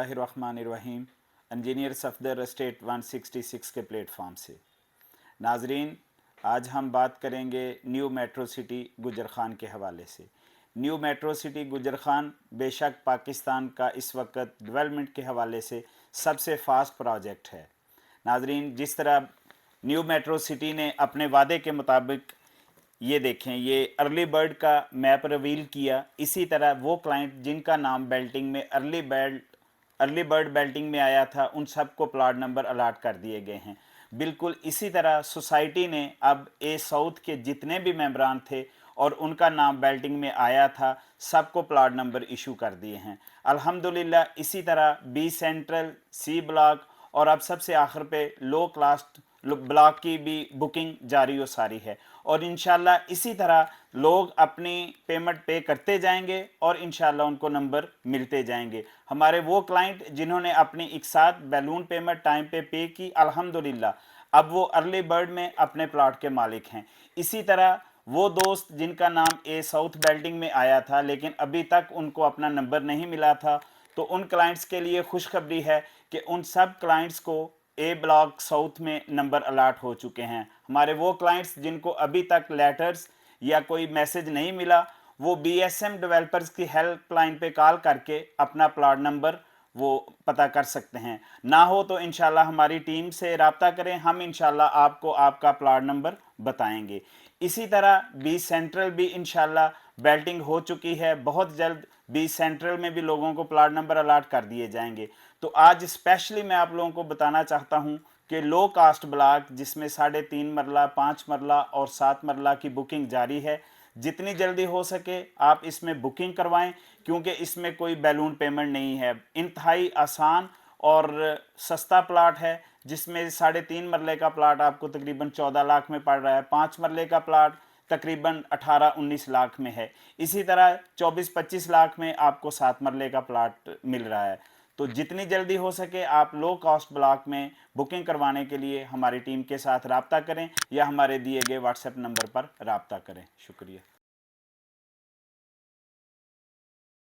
बिस्मिल्लाहिर्रहमानिर्रहीम। Engineer Safdar state 166 के platform से नाजरीन, आज हम बात करेंगे न्यू मेट्रो सिटी गुजर खान के हवाले से। न्यू मेट्रो सिटी गुजर खान बेशक पाकिस्तान का इस वक्त डेवलपमेंट के हवाले से सबसे फास्ट प्रोजेक्ट है। नाजरीन, जिस तरह न्यू मेट्रो सिटी ने अपने वादे के मुताबिक ये देखें, ये अर्ली बर्ड का मैप रिवील किया, इसी तरह वो क्लाइंट जिनका नाम बेल्टिंग में अर्ली बर्ड बेल्टिंग में आया था, उन सबको प्लाट नंबर अलाट कर दिए गए हैं। बिल्कुल इसी तरह सोसाइटी ने अब ए साउथ के जितने भी मेंबरान थे और उनका नाम बेल्टिंग में आया था, सबको प्लाट नंबर इशू कर दिए हैं अल्हम्दुलिल्लाह। इसी तरह बी सेंट्रल, सी ब्लॉक और अब सबसे आखिर पे लो क्लास ब्लॉक की भी बुकिंग जारी व सारी है और इंशाल्लाह इसी तरह लोग अपनी पेमेंट पे करते जाएंगे और इंशाल्लाह उनको नंबर मिलते जाएंगे। हमारे वो क्लाइंट जिन्होंने अपनी एक साथ बैलून पेमेंट टाइम पे की, अल्हम्दुलिल्लाह अब वो अर्ली बर्ड में अपने प्लाट के मालिक हैं। इसी तरह वो दोस्त जिनका नाम ए साउथ बेल्टिंग में आया था लेकिन अभी तक उनको अपना नंबर नहीं मिला था, तो उन क्लाइंट्स के लिए खुशखबरी है कि उन सब क्लाइंट्स को ए ब्लॉक साउथ में नंबर अलाट हो चुके हैं। हमारे वो क्लाइंट्स जिनको अभी तक लेटर्स या कोई मैसेज नहीं मिला, वो बीएसएम डेवलपर्स की हेल्पलाइन पे कॉल करके अपना प्लाट नंबर वो पता कर सकते हैं। ना हो तो इंशाल्लाह हमारी टीम से रब्ता करें, हम इंशाल्लाह आपको आपका प्लाट नंबर बताएंगे। इसी तरह बी सेंट्रल भी इंशाल्लाह बेल्टिंग हो चुकी है, बहुत जल्द बी सेंट्रल में भी लोगों को प्लाट नंबर अलाट कर दिए जाएंगे। तो आज स्पेशली मैं आप लोगों को बताना चाहता हूं कि लो कास्ट ब्लॉक जिसमें 3.5 मरला, 5 मरला और 7 मरला की बुकिंग जारी है, जितनी जल्दी हो सके आप इसमें बुकिंग करवाएं, क्योंकि इसमें कोई बैलून पेमेंट नहीं है। इंतहाई आसान और सस्ता प्लाट है, जिसमें 3.5 मरले का प्लाट आपको तकरीबन 14 लाख में पड़ रहा है, 5 मरले का प्लाट तकरीबन 18-19 लाख में है, इसी तरह 24-25 लाख में आपको 7 मरले का प्लाट मिल रहा है। तो जितनी जल्दी हो सके आप लो कॉस्ट ब्लॉक में बुकिंग करवाने के लिए हमारी टीम के साथ रब्ता करें या हमारे दिए गए व्हाट्सएप नंबर पर रब्ता करें। शुक्रिया।